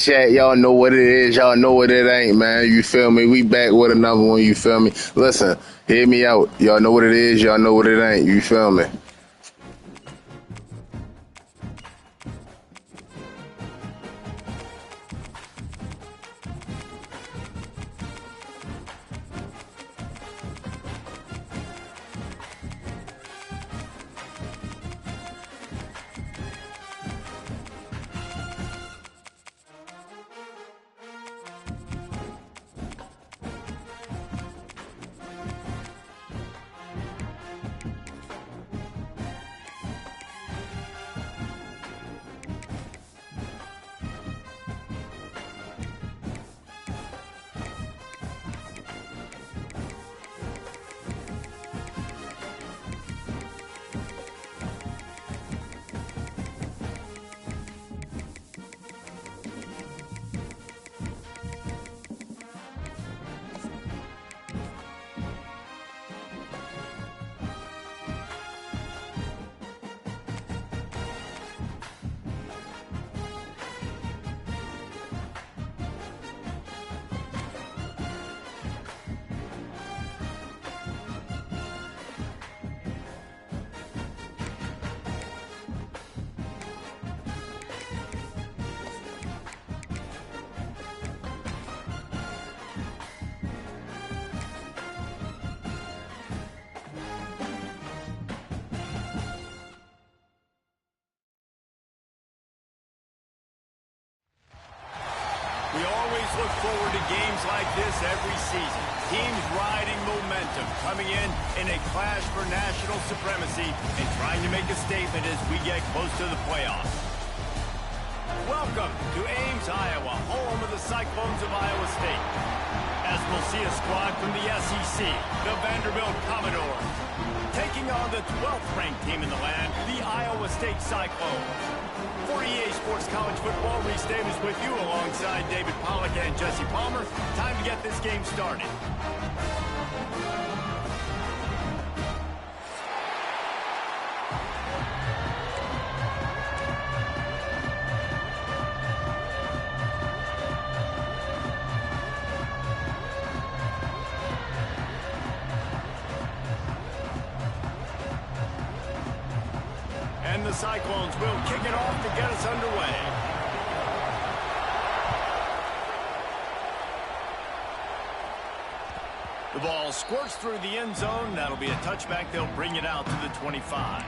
Chat, y'all know what it is. Y'all know what it ain't, man. You feel me? We back with another one. You feel me? Listen, hear me out. Y'all know what it is. Y'all know what it ain't. You feel me? We always look forward to games like this every season. Teams riding momentum, coming in a clash for national supremacy and trying to make a statement as we get close to the playoffs. Welcome to Ames, Iowa, home of the Cyclones of Iowa State. As we'll see a squad from the SEC, the Vanderbilt Commodores, taking on the 12th ranked team in the land, the Iowa State Cyclones. For EA Sports College Football, Reese Davis with you alongside David Pollack and Jesse Palmer. Time to get this game started. And the Cyclones will kick it off to get us underway. The ball squirts through the end zone. That'll be a touchback. They'll bring it out to the 25.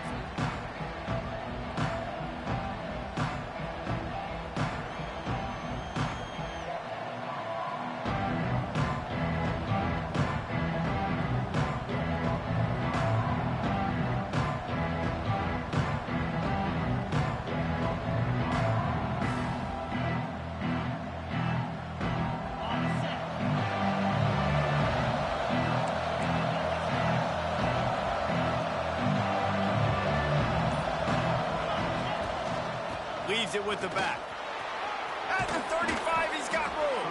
Leaves it with the back. At the 35, he's got room.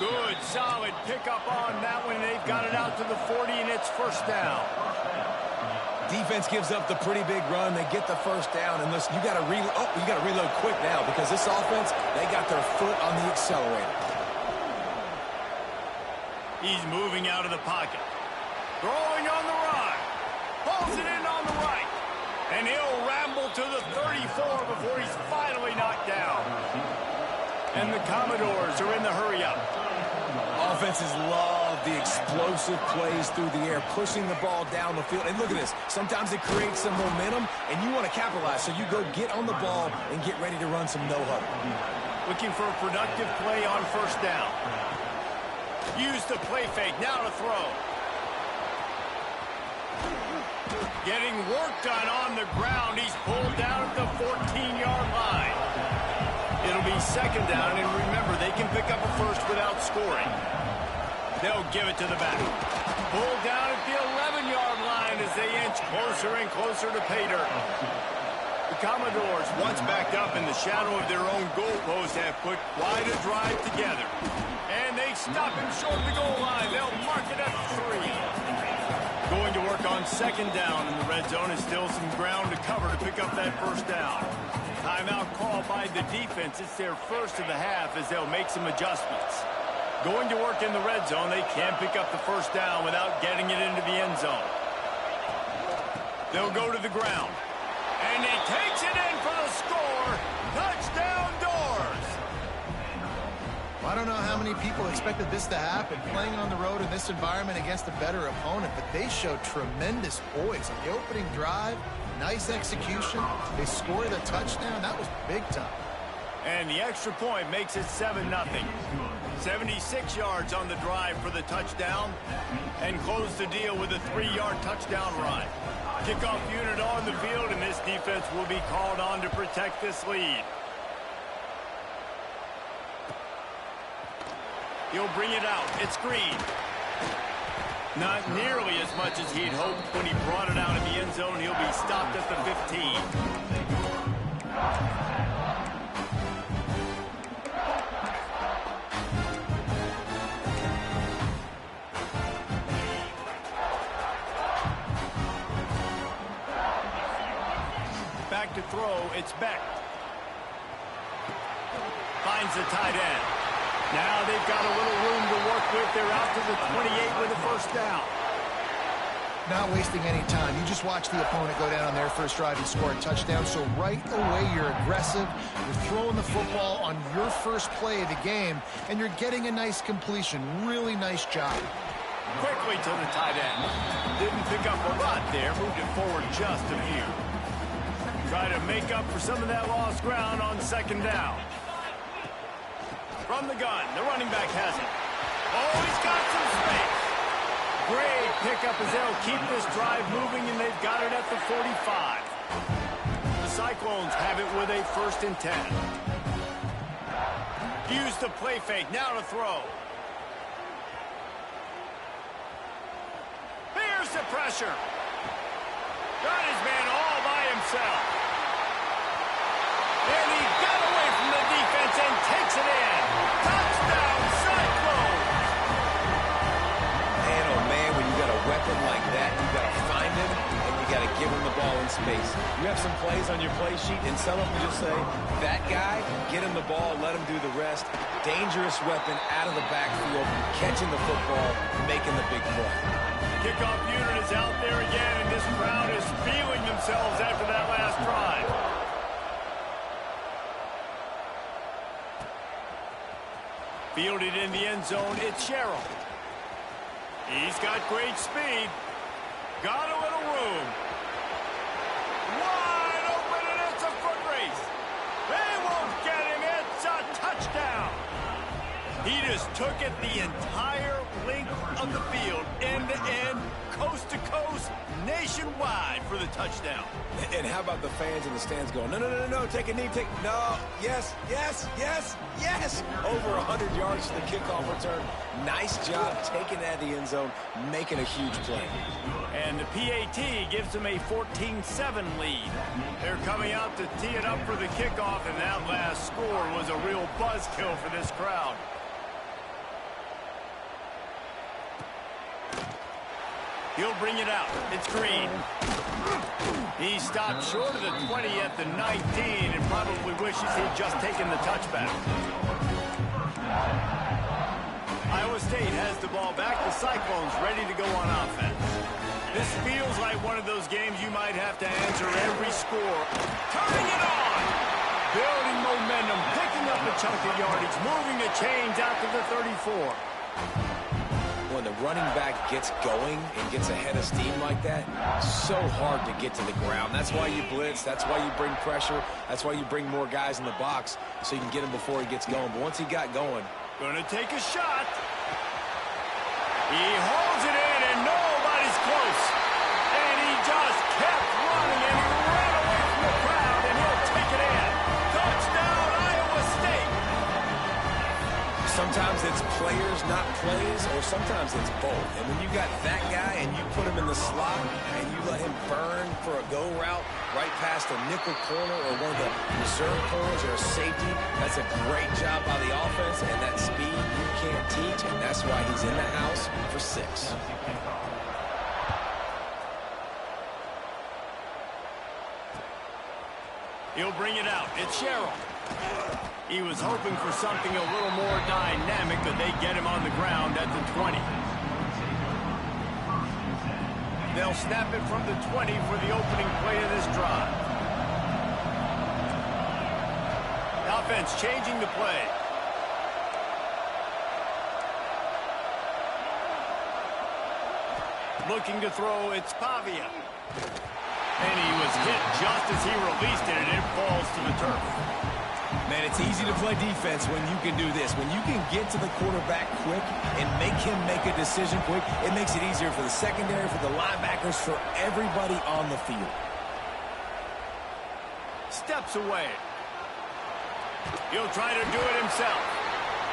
Good, solid pickup on that one. They've got it out to the 40, and it's first down. Defense gives up the pretty big run. They get the first down, and listen, you got to reload quick now because this offense, they got their foot on the accelerator. He's moving out of the pocket. Throwing on the run. Pulls it in on the right. And he'll ramble to the 34 before he's finally knocked down. And the Commodores are in the hurry-up. Offenses love the explosive plays through the air, pushing the ball down the field. And look at this. Sometimes it creates some momentum, and you want to capitalize. So you go get on the ball and get ready to run some no-huddle. Looking for a productive play on first down. Use the play fake. Now to throw. Getting work done on the ground. He's pulled down at the 14-yard line. It'll be second down, and remember, they can pick up a first without scoring. They'll give it to the back. Pulled down at the 11-yard line as they inch closer and closer to pay dirt. The Commodores, once backed up in the shadow of their own goalpost, have put quite a drive together. And they stop him short of the goal line. They'll mark it at 3. Going to work on second down in the red zone, and still some ground to cover to pick up that first down. Timeout called by the defense. It's their first of the half as they'll make some adjustments. Going to work in the red zone. They can pick up the first down without getting it into the end zone. They'll go to the ground. And he takes it in for the score. Touchdown, Doors. I don't know how many people expected this to happen, playing on the road in this environment against a better opponent, but they showed tremendous poise on the opening drive. Nice execution. They scored a touchdown. That was big time. And the extra point makes it 7-0. 76 yards on the drive for the touchdown, and close the deal with a 3-yard touchdown run. Kickoff unit on the field, and this defense will be called on to protect this lead. He'll bring it out. It's Green. Not nearly as much as he'd hoped when he brought it out in the end zone. He'll be stopped at the 15. Back to throw. It's Beck. Finds the tight end. Now they've got a little room to work with. They're out to the 28 with a first down. Not wasting any time. You just watch the opponent go down on their first drive and score a touchdown. So right away, you're aggressive. You're throwing the football on your first play of the game, and you're getting a nice completion. Really nice job. Quickly to the tight end. Didn't pick up a lot there. Moved it forward just a few. Try to make up for some of that lost ground on second down. From the gun, the running back has it. Oh, he's got some space. Great pickup as they'll keep this drive moving, and they've got it at the 45. The Cyclones have it with a 1st and 10. Use the play fake, now to throw. Here's the pressure. Got his man all by himself. And he got away from the defense and takes it in. Touchdown, Cyclones! Man, oh man, when you got a weapon like that, you got to find him, and you got to give him the ball in space. You have some plays on your play sheet, and some of them just say, that guy, get him the ball, let him do the rest. Dangerous weapon out of the backfield, catching the football, making the big play. Kickoff unit is out there again, and this crowd is feeling themselves after that last drive. Fielded in the end zone, it's Sherrill. He's got great speed. Got a little room. Wide open, and it's a foot race. They won't get him. It's a touchdown. He just took it the entire length of the field, end to end, coast to coast, nationwide for the touchdown. And how about the fans in the stands going, no, no, no, no, take a knee, no, yes, yes, yes, yes. Over 100 yards to the kickoff return. Nice job taking that to the end zone, making a huge play. And the PAT gives them a 14-7 lead. They're coming out to tee it up for the kickoff, and that last score was a real buzzkill for this crowd. He'll bring it out. It's Green. He stopped short of the 20 at the 19 and probably wishes he'd just taken the touchback. Iowa State has the ball back. The Cyclones ready to go on offense. This feels like one of those games you might have to answer every score. Turning it on! Building momentum, picking up a chunk of yardage, moving the chains out to the 34. When the running back gets going and gets ahead of steam like that, so hard to get to the ground. That's why you blitz. That's why you bring pressure. That's why you bring more guys in the box so you can get him before he gets going. But once he got going... Gonna take a shot. He holds it in, and nobody's close. And he just kept running, and he ran away from the crowd, and he'll take it in. Touchdown, Iowa State. Sometimes it's players, not plays, or sometimes it's both. And when you got that guy and you put him in the slot and you let him burn for a go route right past a nickel corner or one of the reserve corners or a safety, that's a great job by the offense, and that speed you can't teach, and that's why he's in the house for 6. He'll bring it out. It's Sherrill. He was hoping for something a little more dynamic, but they get him on the ground at the 20. They'll snap it from the 20 for the opening play of this drive. The offense changing the play. Looking to throw, it's Pavia. And he was hit just as he released it, and it falls to the turf. Man, it's easy to play defense when you can do this. When you can get to the quarterback quick and make him make a decision quick, it makes it easier for the secondary, for the linebackers, for everybody on the field. Steps away. He'll try to do it himself.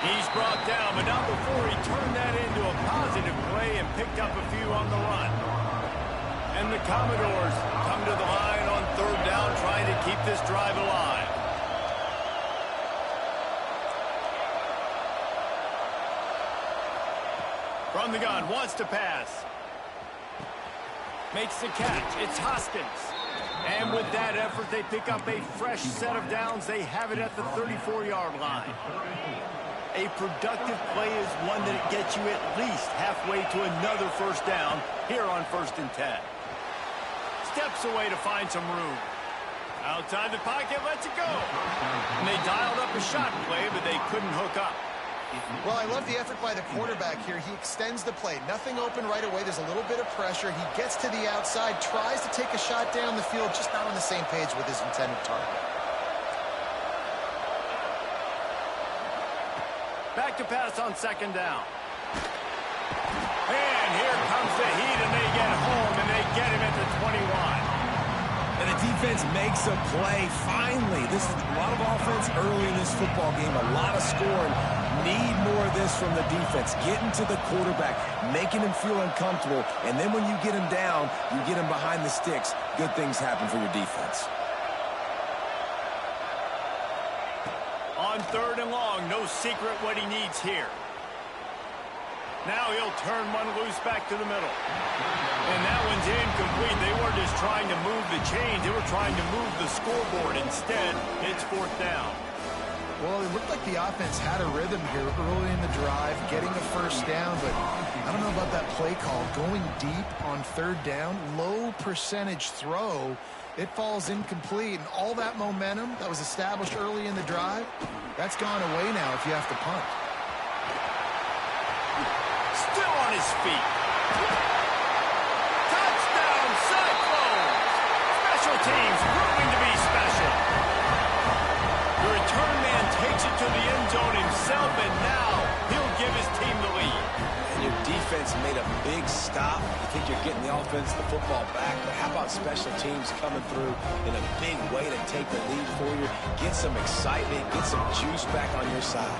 He's brought down, but not before he turned that into a positive play and picked up a few on the run. And the Commodores come to the line on third down, trying to keep this drive alive. From the gun, wants to pass. Makes the catch. It's Hoskins. And with that effort, they pick up a fresh set of downs. They have it at the 34-yard line. A productive play is one that gets you at least halfway to another first down here on 1st and 10. Steps away to find some room. Outside the pocket, lets it go. And they dialed up a shot play, but they couldn't hook up. Well, I love the effort by the quarterback here. He extends the play. Nothing open right away. There's a little bit of pressure. He gets to the outside, tries to take a shot down the field, just not on the same page with his intended target. Back to pass on 2nd down. And here comes the heat, and they get home, and they get him at the 21. And the defense makes a play. Finally, this is a lot of offense early in this football game, a lot of scoring. Need more of this from the defense. Getting to the quarterback, making him feel uncomfortable, and then when you get him down, you get him behind the sticks. Good things happen for your defense. On 3rd and long, no secret what he needs here. Now he'll turn one loose back to the middle. And that one's incomplete. They weren't just trying to move the chains. They were trying to move the scoreboard. Instead, it's 4th down. Well, it looked like the offense had a rhythm here early in the drive, getting a first down, but I don't know about that play call. Going deep on 3rd down, low percentage throw, it falls incomplete, and all that momentum that was established early in the drive, that's gone away now if you have to punt. Still on his feet. Touchdown, Cyclones! Special teams proving to be special. The return man takes it to the end zone himself, and now he'll give his team the lead. And your defense made a big stop. You think you're getting the offense, the football back, but how about special teams coming through in a big way to take the lead for you? Get some excitement, get some juice back on your side.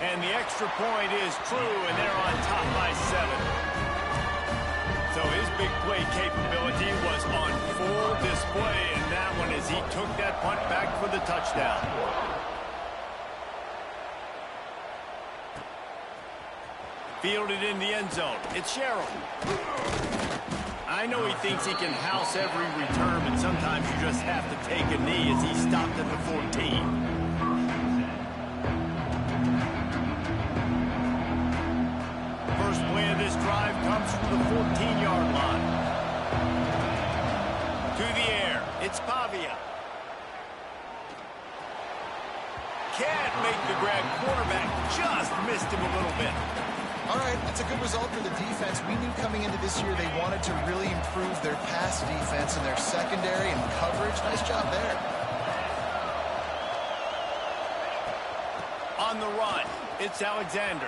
And the extra point is true, and they're on top by 7. So his big play capability was on full display, and that one as he took that punt back for the touchdown. Fielded in the end zone. It's Sherrill. I know he thinks he can house every return, but sometimes you just have to take a knee as he stopped at the 14. First play of this drive comes from the 14-yard line. To the air, it's Pavia. Can't make the grab. Quarterback just missed him a little bit. All right, that's a good result for the defense. We knew coming into this year they wanted to really improve their pass defense and their secondary and coverage. Nice job there. On the run, it's Alexander.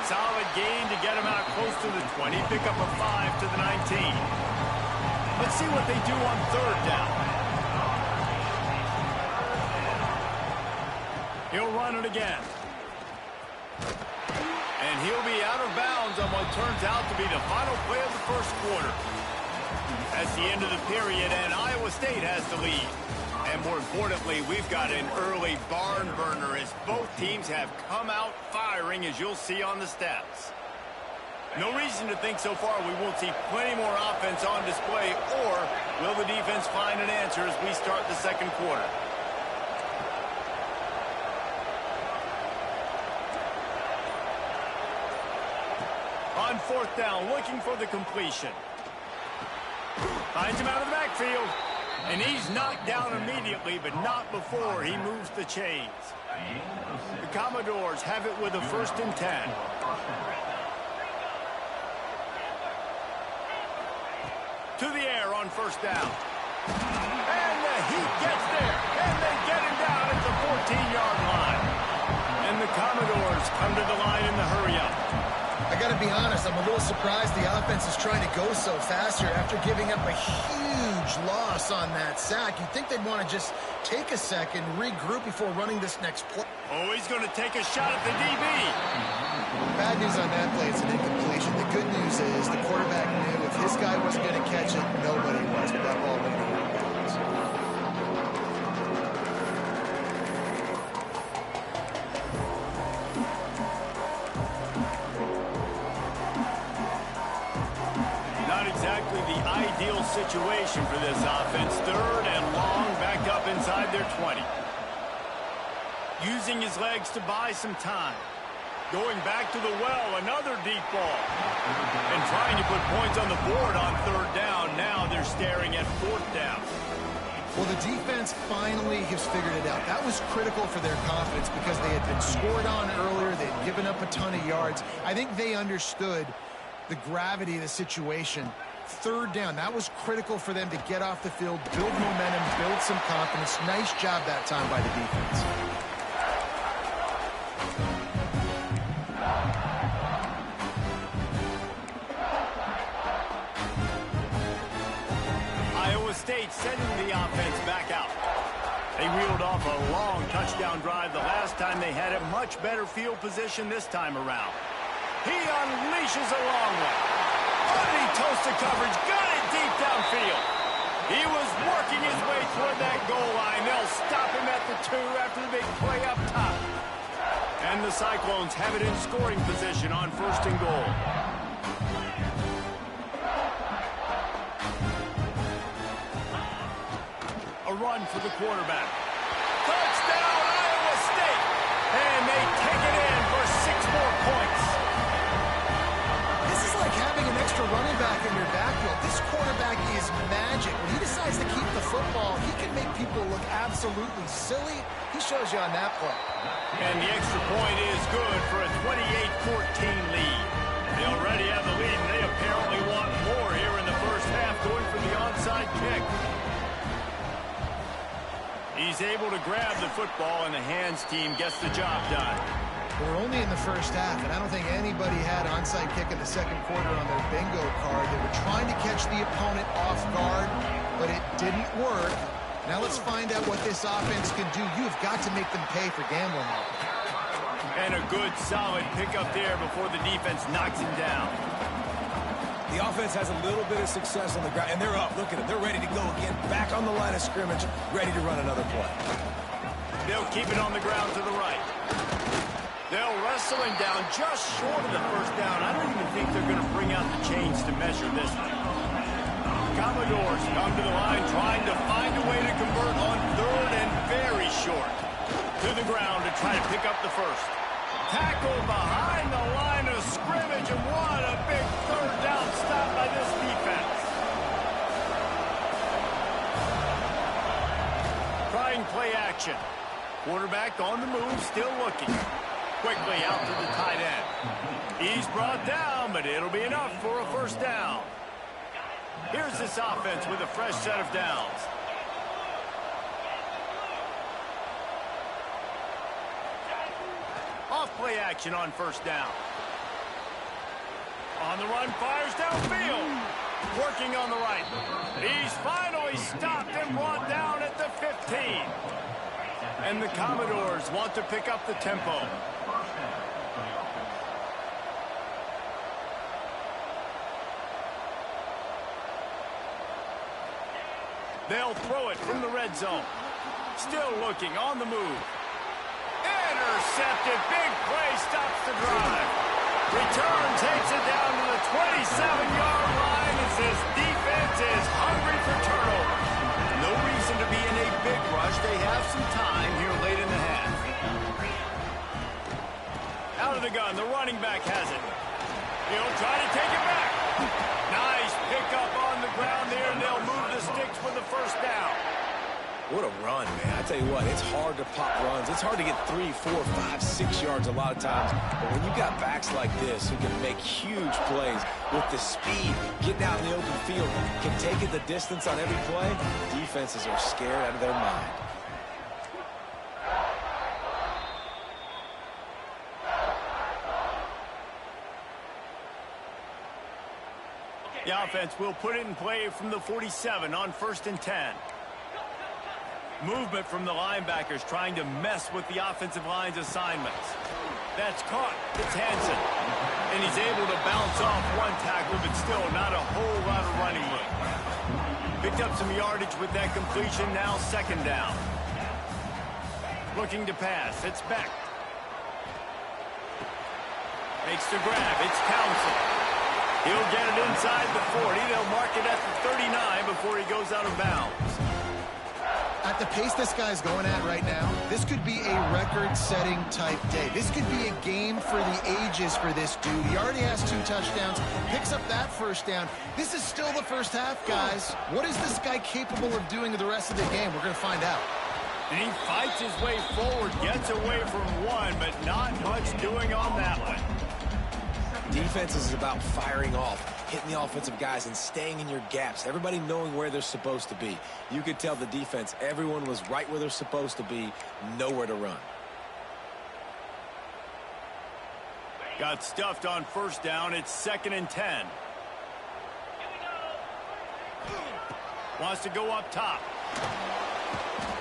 Solid gain to get him out close to the 20. Pick up a 5 to the 19. Let's see what they do on 3rd down. He'll run it again. And he'll be out of bounds on what turns out to be the final play of the 1st quarter. That's the end of the period, and Iowa State has the lead. And more importantly, we've got an early barn burner as both teams have come out firing, as you'll see on the stats. No reason to think so far we won't see plenty more offense on display, or will the defense find an answer as we start the second quarter? On fourth down, looking for the completion. Finds him out of the backfield. And he's knocked down immediately, but not before he moves the chains. The Commodores have it with a 1st and 10. To the air on 1st down. And the Heat gets there. And they get him down at the 14-yard line. And the Commodores come to the line in the hurry-up. I got to be honest, I'm a little surprised the offense is trying to go so fast here after giving up a huge loss on that sack. You'd think they'd want to just take a second, regroup before running this next play. Oh, he's going to take a shot at the DB. Bad news on that play, it's an incompletion. The good news is the quarterback knew if his guy wasn't going to catch it, nobody was, but that ball went out of bounds. Exactly the ideal situation for this offense. 3rd and long, back up inside their 20. Using his legs to buy some time. Going back to the well, another deep ball. And trying to put points on the board on 3rd down. Now they're staring at 4th down. Well, the defense finally has figured it out. That was critical for their confidence because they had been scored on earlier. They had given up a ton of yards. I think they understood the gravity of the situation. 3rd down, that was critical for them to get off the field, build momentum, build some confidence. Nice job that time by the defense. Iowa State sending the offense back out. They reeled off a long touchdown drive the last time they had a much better field position this time around. He unleashes a long one. He toasted coverage, got it deep downfield. He was working his way toward that goal line. They'll stop him at the 2 after the big play up top. And the Cyclones have it in scoring position on 1st and goal. A run for the quarterback. Touchdown, Iowa State! And they take it in for 6 more points. Having an extra running back in your backfield. This quarterback is magic. When he decides to keep the football, he can make people look absolutely silly. He shows you on that play. And the extra point is good for a 28-14 lead. They already have the lead, and they apparently want more here in the first half, going for the onside kick. He's able to grab the football, and the hands team gets the job done. We're only in the first half, and I don't think anybody had onside kick in the second quarter on their bingo card. They were trying to catch the opponent off guard, but it didn't work. Now let's find out what this offense can do. You've got to make them pay for gambling. And a good, solid pickup there before the defense knocks him down. The offense has a little bit of success on the ground, and they're up. Look at them. They're ready to go again. Back on the line of scrimmage, ready to run another play. They'll keep it on the ground to the right. They'll wrestle him down just short of the 1st down. I don't even think they're going to bring out the chains to measure this one. Commodores come to the line trying to find a way to convert on 3rd and very short. To the ground to try to pick up the 1st. Tackle behind the line of scrimmage, and what a big 3rd down stop by this defense. Trying play action. Quarterback on the move, still looking. Quickly out to the tight end. He's brought down, but it'll be enough for a 1st down. Here's this offense with a fresh set of downs. Off play action on 1st down. On the run, fires downfield. Working on the right. He's finally stopped and brought down at the 15. And the Commodores want to pick up the tempo. They'll throw it from the red zone. Still looking on the move. Intercepted. Big play stops the drive. Return takes it down to the 27-yard line as this defense is hungry for turnovers. No reason to be in a big rush. They have some time here late in the half. Out of the gun, the running back has it. He'll try to take it back. Nice pickup on the ground there, and they'll move the sticks with the first down. What a run, man. I tell you what, it's hard to pop runs. It's hard to get 3, 4, 5, 6 yards a lot of times. But when you got backs like this who can make huge plays with the speed, getting out in the open field, can take it the distance on every play, defenses are scared out of their mind. The offense will put it in play from the 47 on 1st and 10. Movement from the linebackers trying to mess with the offensive line's assignments. That's caught. It's Hansen. And he's able to bounce off one tackle, but still not a whole lot of running room. Picked up some yardage with that completion, now 2nd down. Looking to pass. It's Beck. Makes the grab. It's Council. He'll get it inside the 40. They'll mark it at the 39 before he goes out of bounds. At the pace this guy's going at right now, this could be a record-setting type day. This could be a game for the ages for this dude. He already has 2 touchdowns, picks up that 1st down. This is still the first half, guys. What is this guy capable of doing the rest of the game? We're going to find out. And he fights his way forward, gets away from one, but not much doing on that one. Defense is about firing off, hitting the offensive guys and staying in your gaps. Everybody knowing where they're supposed to be. You could tell the defense, everyone was right where they're supposed to be, nowhere to run. Got stuffed on 1st down. It's 2nd and 10. Wants to go up top.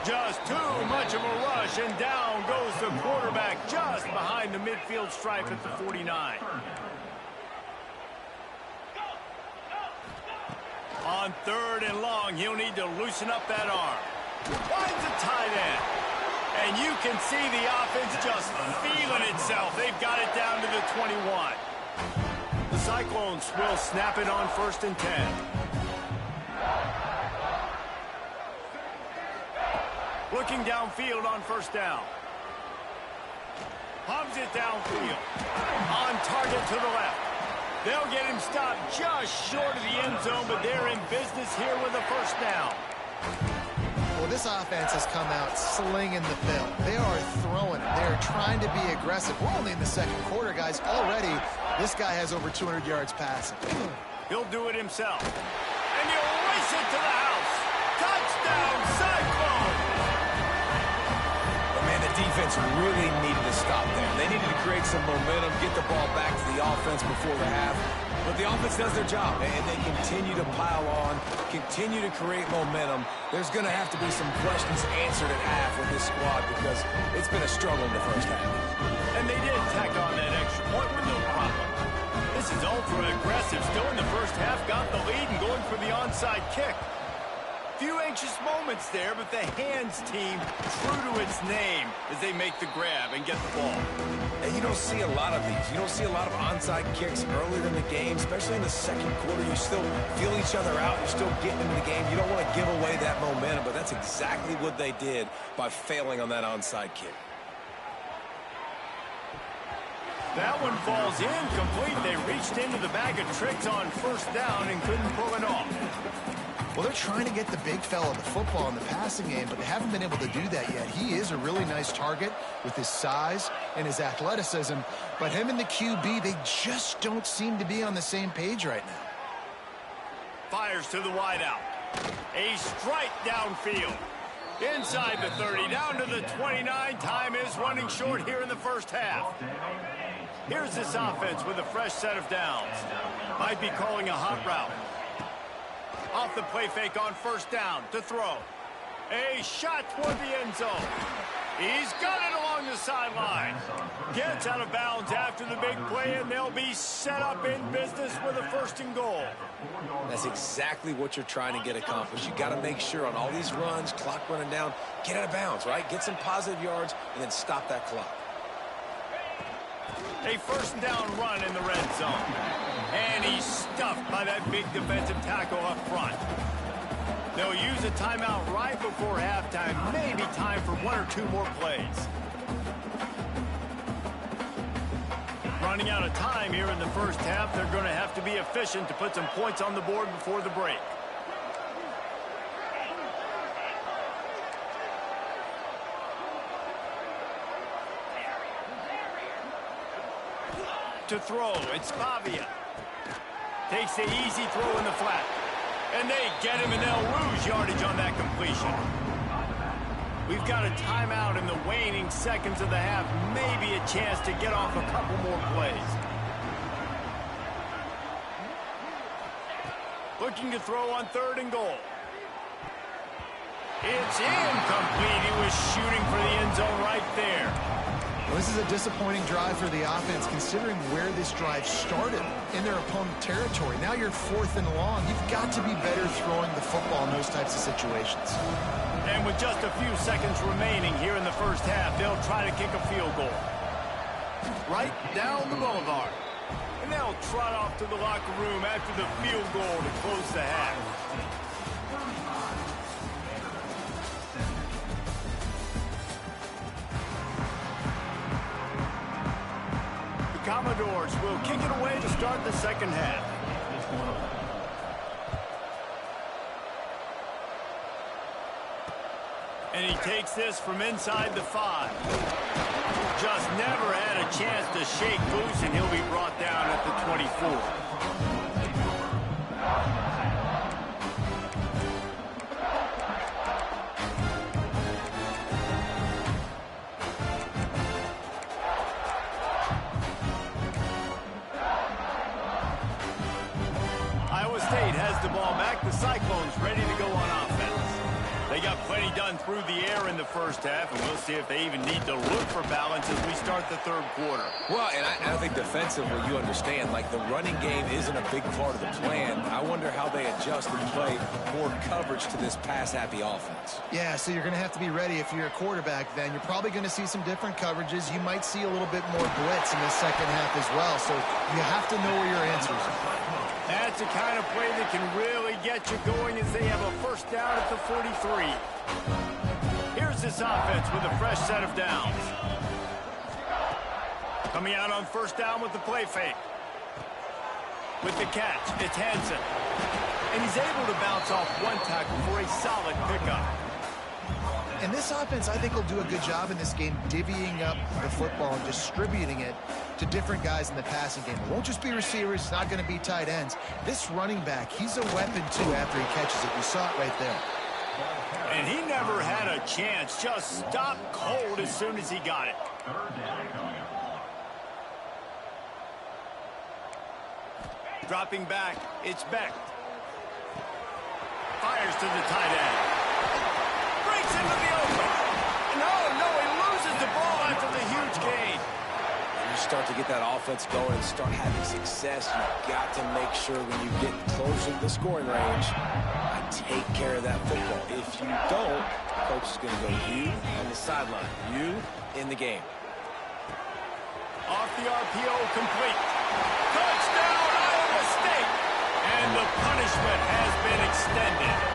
Just too much of a rush, and down goes the quarterback just behind the midfield stripe at the 49. On 3rd and long, he'll need to loosen up that arm. Finds a tight end. And you can see the offense just feeling itself. They've got it down to the 21. The Cyclones will snap it on 1st and 10. Looking downfield on 1st down. Hubs it downfield. On target to the left. They'll get him stopped just short of the end zone, but they're in business here with a 1st down. Well, this offense has come out slinging the film. They are throwing it. They are trying to be aggressive. We're only in the 2nd quarter, guys. Already, this guy has over 200 yards passing. He'll do it himself. And he'll race it to the house. Touchdown, Cyclone! But, man, the defense really needed to stop there. They needed to create some momentum, get the ball back to the offense before the half. But the offense does their job, and they continue to pile on, continue to create momentum. There's going to have to be some questions answered at half with this squad because it's been a struggle in the 1st half. And they did tack on that extra point with no problem. This is ultra-aggressive. Still in the 1st half, got the lead and going for the onside kick. Few anxious moments there, but the hands team true to its name as they make the grab and get the ball. And you don't see a lot of these. You don't see a lot of onside kicks earlier in the game, especially in the 2nd quarter. You still feel each other out. You're still getting into the game. You don't want to give away that momentum, but that's exactly what they did by failing on that onside kick. That one falls incomplete. They reached into the bag of tricks on 1st down and couldn't pull it off. Well, they're trying to get the big fella the football in the passing game, but they haven't been able to do that yet. He is a really nice target with his size and his athleticism, but him and the QB, they just don't seem to be on the same page right now. Fires to the wideout. A strike downfield. Inside the 30, down to the 29. Time is running short here in the 1st half. Here's this offense with a fresh set of downs. Might be calling a hot route. Off the play fake on 1st down to throw. A shot toward the end zone. He's got it along the sideline. Gets out of bounds after the big play, and they'll be set up in business with a 1st and goal. That's exactly what you're trying to get accomplished. You got to make sure on all these runs, clock running down, get out of bounds, right? Get some positive yards, and then stop that clock. A first down run in the red zone. And he's stuffed by that big defensive tackle up front. They'll use a timeout right before halftime. Maybe time for 1 or 2 more plays. Running out of time here in the first half. They're going to have to be efficient to put some points on the board before the break. To throw, it's Pavia. Takes the easy throw in the flat. And they get him, and they'll lose yardage on that completion. We've got a timeout in the waning seconds of the half. Maybe a chance to get off a couple more plays. Looking to throw on 3rd and goal. It's incomplete. He was shooting for the end zone right there. Well, this is a disappointing drive for the offense, considering where this drive started in their opponent territory. Now you're 4th and long. You've got to be better throwing the football in those types of situations. And with just a few seconds remaining here in the first half, they'll try to kick a field goal. Right down the boulevard. And they'll trot off to the locker room after the field goal to close the half. Commodores will kick it away to start the second half. And he takes this from inside the 5. Just never had a chance to shake loose, and he'll be brought down at the 24. State has the ball back. The Cyclones ready to go on offense. They got plenty done through the air in the first half, and we'll see if they even need to look for balance as we start the 3rd quarter. Well, and I think defensively, you understand, like the running game isn't a big part of the plan. I wonder how they adjust and play more coverage to this pass-happy offense. Yeah, so you're going to have to be ready if you're a quarterback then. You're probably going to see some different coverages. You might see a little bit more blitz in the second half as well, so you have to know where your answers are. That's the kind of play that can really get you going as they have a first down at the 43. Here's this offense with a fresh set of downs. Coming out on first down with the play fake. With the catch, it's Hansen. And he's able to bounce off one tackle for a solid pickup. And this offense, I think, will do a good job in this game divvying up the football and distributing it to different guys in the passing game. It won't just be receivers. It's not going to be tight ends. This running back, he's a weapon, too, after he catches it. You saw it right there. And he never had a chance. Just stopped cold as soon as he got it. Dropping back, it's Beck. Fires to the tight end. Breaks into the open. No, he loses the ball after the huge gain. When you start to get that offense going and start having success, you've got to make sure when you get closer to the scoring range, take care of that football. If you don't, coach is going to go you on the sideline, you in the game. Off the RPO, complete. Touchdown, Iowa State. And the punishment has been extended.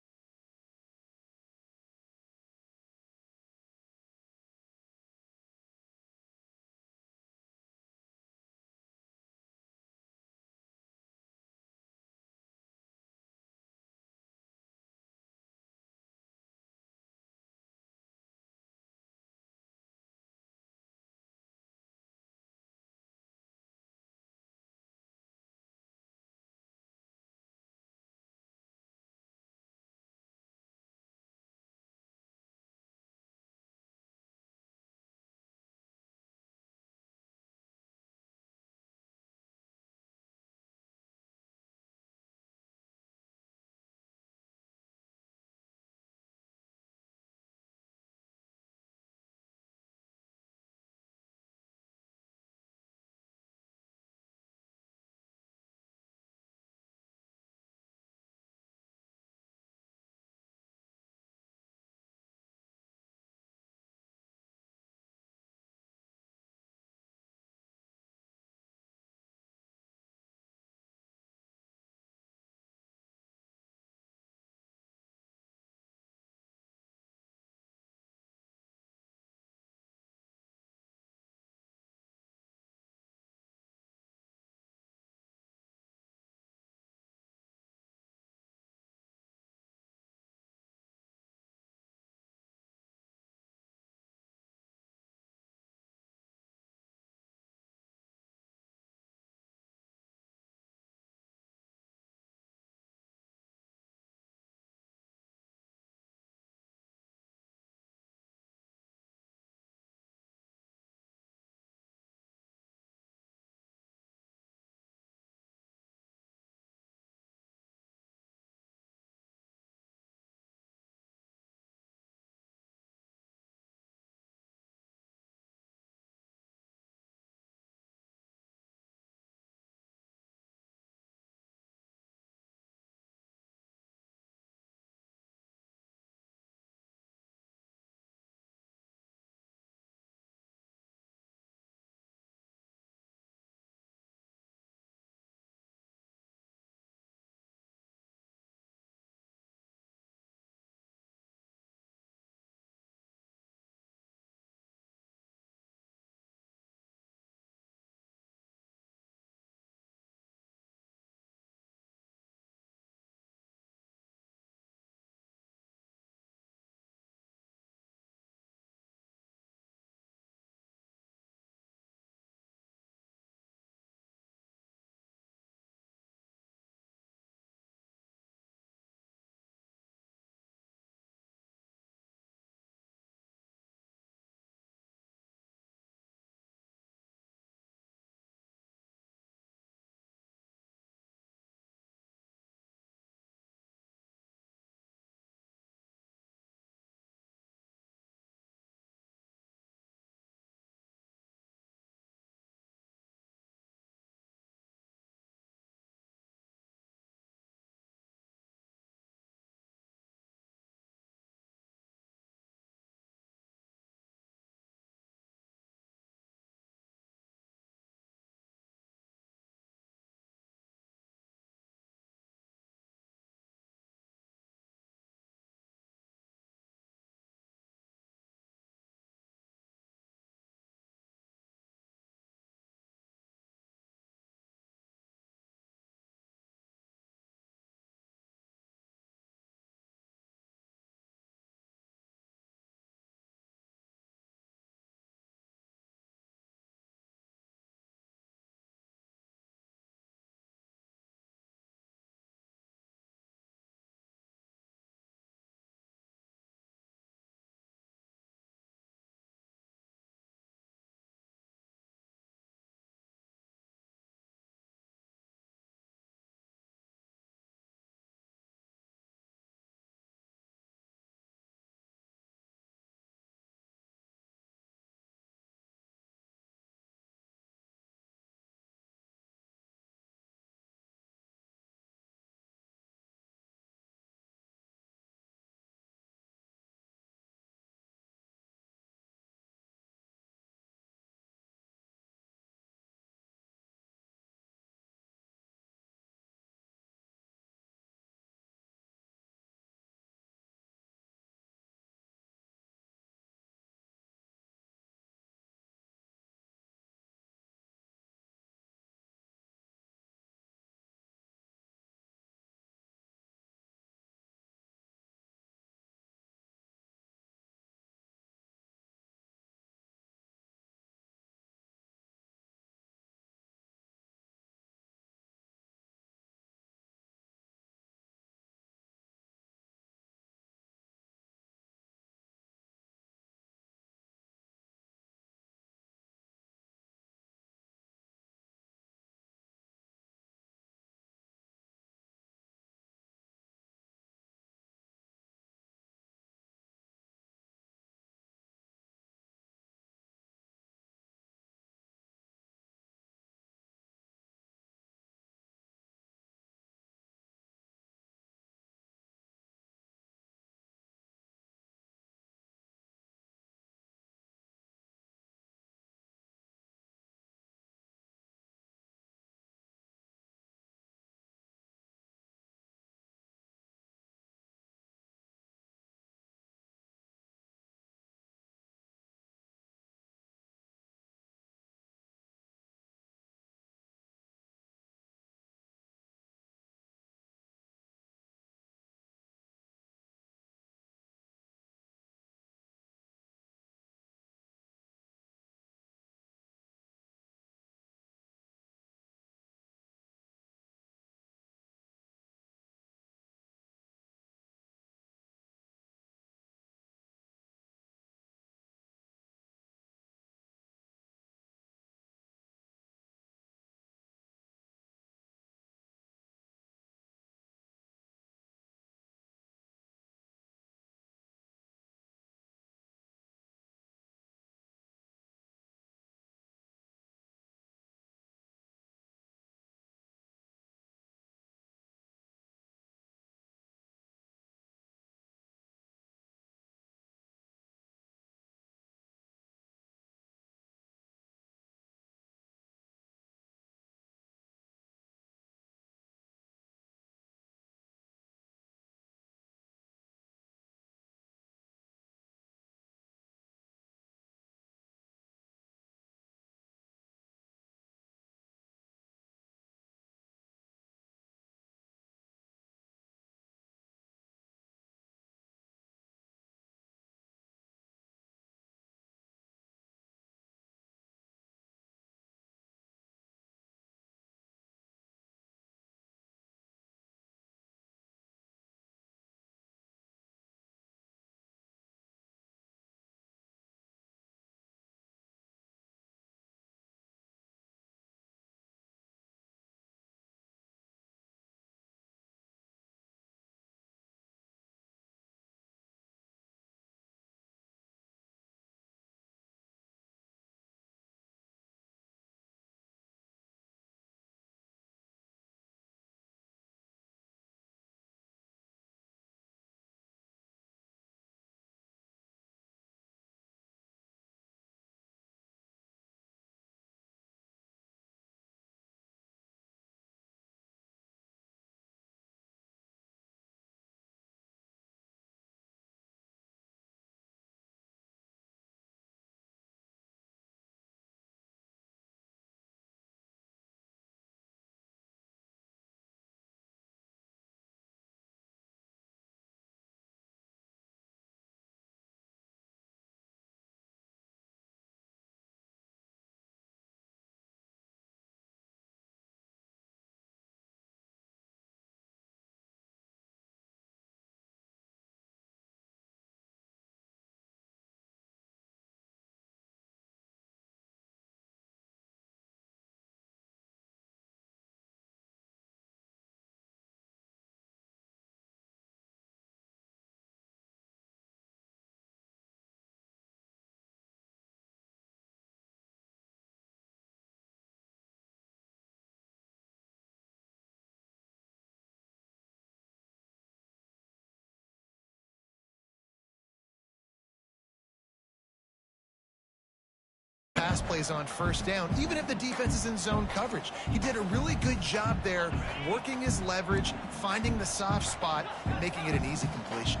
pass plays on first down, even if the defense is in zone coverage. He did a really good job there, working his leverage, finding the soft spot, and making it an easy completion.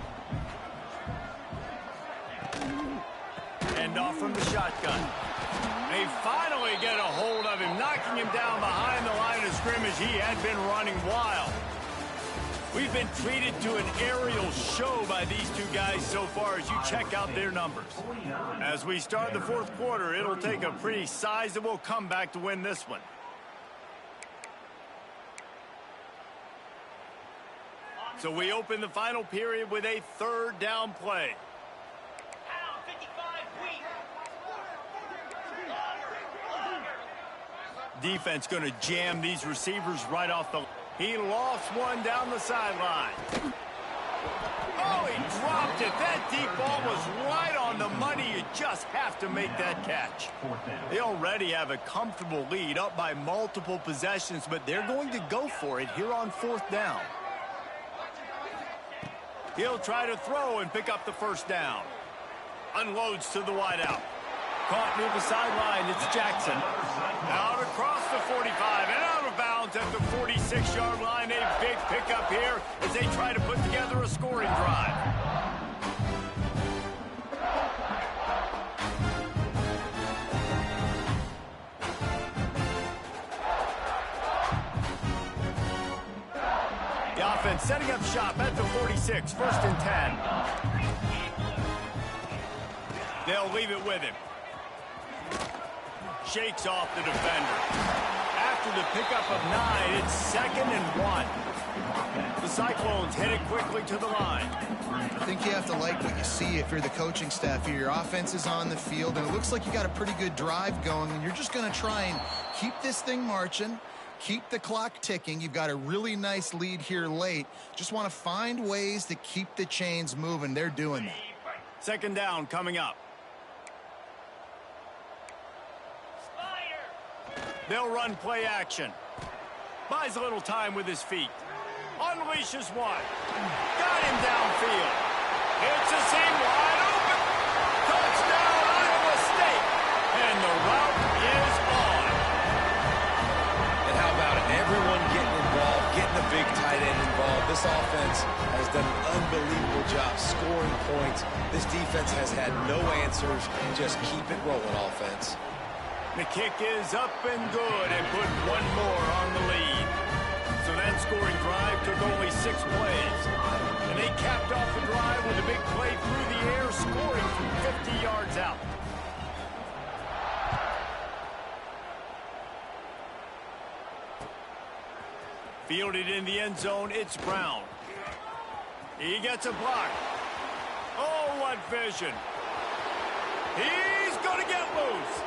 End off from the shotgun. They finally get a hold of him, knocking him down behind the line of scrimmage. He had been running wild. We've been treated to an aerial show by these two guys so far as you check out their numbers. As we start the fourth quarter, it'll take a pretty sizable comeback to win this one. So we open the final period with a third down play. Defense going to jam these receivers right off the... He lost one down the sideline. Oh, he dropped it. That deep ball was right on the money. You just have to make that catch. They already have a comfortable lead, up by multiple possessions, but they're going to go for it here on fourth down. He'll try to throw and pick up the first down. Unloads to the wideout. Caught near the sideline. It's Jackson. Out across the 45 and out of bounds at the 46-yard line. A big pickup here as they try to put together a scoring drive. The offense setting up shop at the 46, first and 10. They'll leave it with him. Shakes off the defender. After the pickup of 9, it's 2nd and 1. The Cyclones headed quickly to the line. I think you have to like what you see if you're the coaching staff here. Your offense is on the field, and it looks like you got a pretty good drive going, and you're just going to try and keep this thing marching, keep the clock ticking. You've got a really nice lead here late. Just want to find ways to keep the chains moving. They're doing that. Second down coming up. They'll run play action. Buys a little time with his feet. Unleashes one. Got him downfield. It's a seam wide open. Touchdown, Iowa State. And the route is on. And how about it? Everyone getting involved, getting the big tight end involved. This offense has done an unbelievable job scoring points. This defense has had no answers. Just keep it rolling, offense. The kick is up and good and put one more on the lead. So that scoring drive took only 6 plays. And they capped off the drive with a big play through the air, scoring from 50 yards out. Fielded in the end zone, it's Brown. He gets a block. Oh, what vision. He's going to get loose.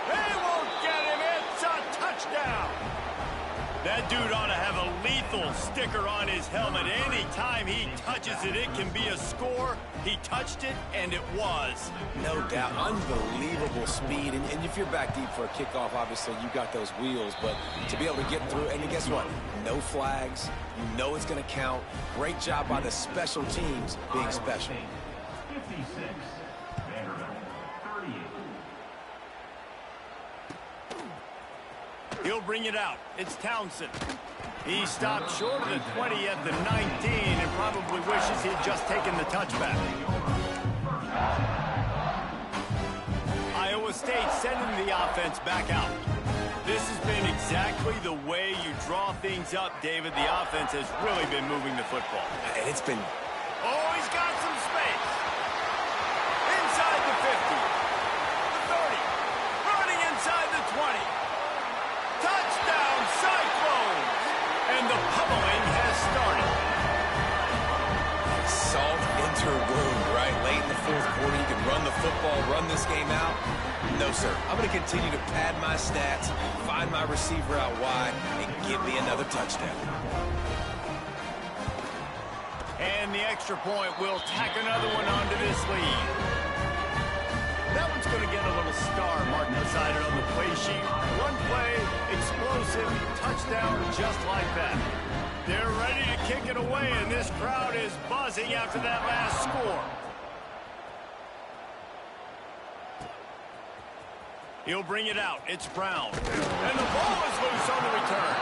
They won't get him. It's a touchdown. That dude ought to have a lethal sticker on his helmet. Anytime he touches it, it can be a score. He touched it, and it was. No doubt. Unbelievable speed. And if you're back deep for a kickoff, obviously you got those wheels. But to be able to get through, and guess what? No flags. You know it's going to count. Great job by the special teams being special. 56. He'll bring it out. It's Townsend. He stopped short of the 20 at the 19 and probably wishes he'd just taken the touchback. Iowa State sending the offense back out. This has been exactly the way you draw things up, David. The offense has really been moving the football. And it's been... Oh, he's got some space. Inside the 50. The 30. Running inside the 20. Touchdown, Cyclones! And the pummeling has started. Salt into a wound, right? Late in the fourth quarter, you can run the football, run this game out. No, sir. I'm going to continue to pad my stats, find my receiver out wide, and give me another touchdown. And the extra point will tack another one onto this lead. That one's going to get a little star marked beside it on the play sheet. One play, explosive, touchdown, just like that. They're ready to kick it away, and this crowd is buzzing after that last score. He'll bring it out. It's Brown. And the ball is loose on the return.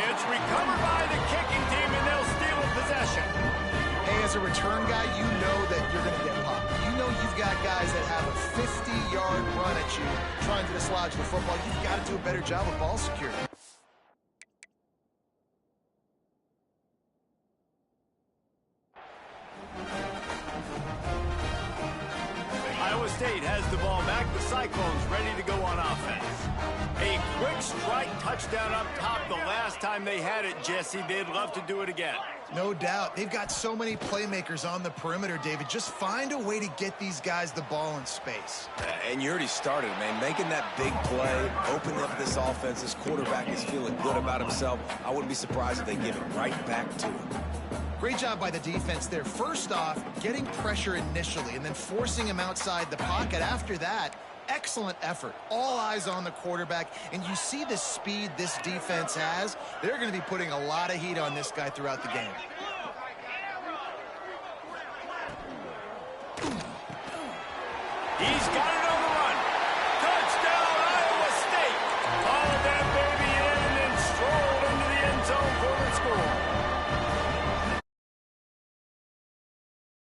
It's recovered by the kicking team, and they'll steal a possession. Hey, as a return guy, you know that you're going to get popped. You know you've got guys that have a 50-yard run at you trying to dislodge the football. You've got to do a better job of ball security. Iowa State has the ball back. The Cyclones ready to go on offense. A quick strike touchdown up top the last time they had it, Jesse. They'd love to do it again. No doubt. They've got so many playmakers on the perimeter, David. Just find a way to get these guys the ball in space. And you already started, man. Making that big play, opening up this offense. This quarterback is feeling good about himself. I wouldn't be surprised if they give it right back to him. Great job by the defense there. First off, getting pressure initially and then forcing him outside the pocket. After that, excellent effort. All eyes on the quarterback. And you see the speed this defense has. They're going to be putting a lot of heat on this guy throughout the game. He's got it